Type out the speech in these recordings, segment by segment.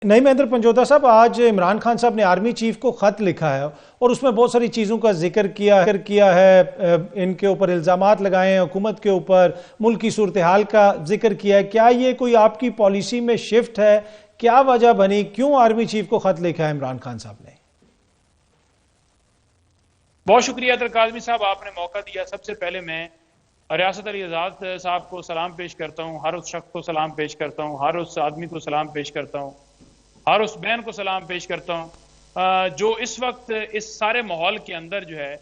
नहीं महेंद्र पंजोता साहब, आज इमरान खान साहब ने आर्मी चीफ को खत लिखा है और उसमें बहुत सारी चीज़ों का जिक्र किया है, इनके ऊपर इल्ज़ामात लगाए हैं, हुकूमत के ऊपर, मुल्क की सूरत हाल का जिक्र किया है। क्या ये कोई आपकी पॉलिसी में शिफ्ट है? क्या वजह बनी, क्यों आर्मी चीफ को खत लिखा है इमरान खान साहब ने? बहुत शुक्रिया काज़मी साहब, आपने मौका दिया। सबसे पहले मैं रियासत अली आज़ाद साहब को सलाम पेश करता हूँ, हर उस शख्स को सलाम पेश करता हूँ, हर उस आदमी को सलाम पेश करता हूँ, हर उस बहन को सलाम पेश करता हूँ जो इस वक्त इस सारे माहौल के अंदर जो है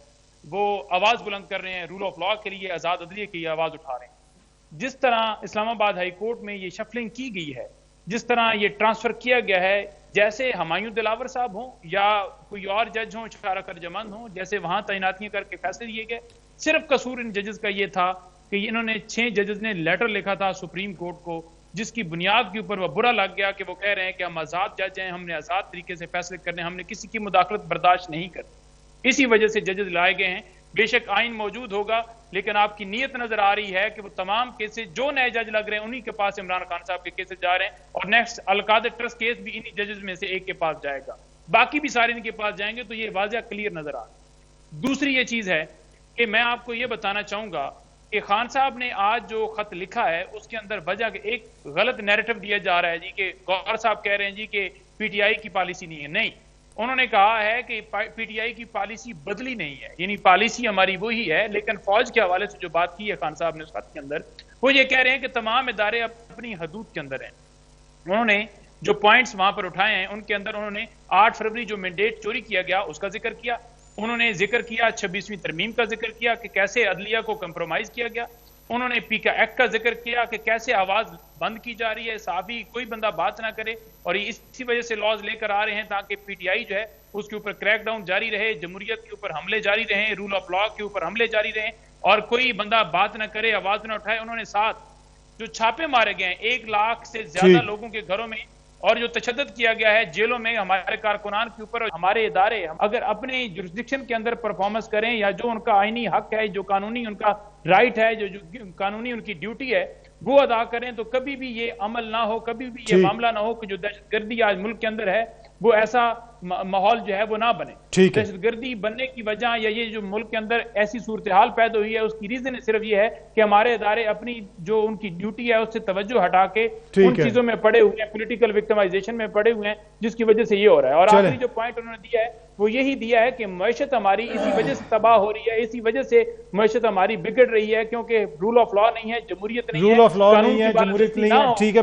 वो आवाज़ बुलंद कर रहे हैं, रूल ऑफ लॉ के लिए, आज़ाद अदलिया की आवाज़ उठा रहे हैं। जिस तरह इस्लामाबाद हाई कोर्ट में ये शफलिंग की गई है, जिस तरह ये ट्रांसफ़र किया गया है, जैसे हुमायूं दिलावर साहब हों या कोई और जज हों, इशारा कर जमंद हों, जैसे वहाँ तैनातियाँ करके फैसले दिए गए। सिर्फ कसूर इन जजेस का ये था कि इन्होंने 6 जजेस ने लेटर लिखा था सुप्रीम कोर्ट को, जिसकी बुनियाद के ऊपर वह बुरा लग गया कि वो कह रहे हैं कि हम आज़ाद जज हैं, हमने आज़ाद तरीके से फैसले करने, हमने किसी की मुदाखलत बर्दाश्त नहीं करनी। इसी वजह से जजेस लाए गए हैं। बेशक आइन मौजूद होगा, लेकिन आपकी नीयत नजर आ रही है कि वो तमाम केसेस जो नए जज लग रहे हैं उन्हीं के पास इमरान खान साहब के केसेस जा रहे हैं, और नेक्स्ट अलकादर ट्रस्ट केस भी इन्हीं जजेस में से एक के पास जाएगा, बाकी भी सारे इनके पास जाएंगे। तो ये वाज़ह क्लियर नजर आ रहा है। दूसरी ये चीज है कि मैं आपको ये बताना चाहूंगा कि खान साहब ने आज जो खत लिखा है उसके अंदर वजह एक गलत नैरेटिव दिया जा रहा है जी, कि गौहर साहब कह रहे हैं जी कि पीटीआई की पॉलिसी नहीं है। नहीं, उन्होंने कहा है कि पीटीआई की पॉलिसी बदली नहीं है, यानी पॉलिसी हमारी वही है, लेकिन फौज के हवाले से जो बात की है खान साहब ने उस खत के अंदर, वो ये कह रहे हैं कि तमाम इदारे अपनी हदूद के अंदर हैं। उन्होंने जो पॉइंट्स वहां पर उठाए हैं उनके अंदर उन्होंने 8 फरवरी जो मैंडेट चोरी किया गया उसका जिक्र किया, उन्होंने जिक्र किया 26वीं तरमीम का जिक्र किया कि कैसे अदलिया को कंप्रोमाइज किया गया, उन्होंने पीका एक्ट का जिक्र किया कि कैसे आवाज बंद की जा रही है, साफी कोई बंदा बात ना करे, और ये इसी वजह से लॉज लेकर आ रहे हैं ताकि पीटीआई जो है उसके ऊपर क्रैकडाउन जारी रहे, जमहूरियत के ऊपर हमले जारी रहे, रूल ऑफ लॉ के ऊपर हमले जारी रहे, और कोई बंदा बात ना करे, आवाज ना उठाए। उन्होंने साथ जो छापे मारे गए हैं 1 लाख से ज्यादा लोगों के घरों में, और जो तशद्दुद किया गया है जेलों में हमारे कारकुनान के ऊपर, हमारे इदारे अगर अपने जुरिस्डिक्शन के अंदर परफॉर्मेंस करें या जो उनका आईनी हक है, जो कानूनी उनका राइट है, जो कानूनी उनकी ड्यूटी है वो अदा करें, तो कभी भी ये अमल ना हो, कभी भी ये मामला ना हो कि जो दहशतगर्दी आज मुल्क के अंदर है वो ऐसा माहौल जो है वो ना बने। दहशतगर्दी बनने की वजह या ये जो मुल्क के अंदर ऐसी सूरत हाल पैदा हुई है उसकी रीजन सिर्फ ये है कि हमारे इदारे अपनी जो उनकी ड्यूटी है उससे तवज्जो हटा के उन चीजों में पड़े हुए हैं, पॉलिटिकल विक्टिमाइजेशन में पड़े हुए हैं, जिसकी वजह से ये हो रहा है। और आखिरी जो पॉइंट उन्होंने दिया है वो यही दिया है कि मईशत हमारी इसी वजह से तबाह हो रही है, इसी वजह से मईशत हमारी बिगड़ रही है, क्योंकि रूल ऑफ लॉ नहीं है, जमहूरियत नहीं है, रूल ऑफ लॉ नहीं है, जमहूरियत नहीं है। ठीक है।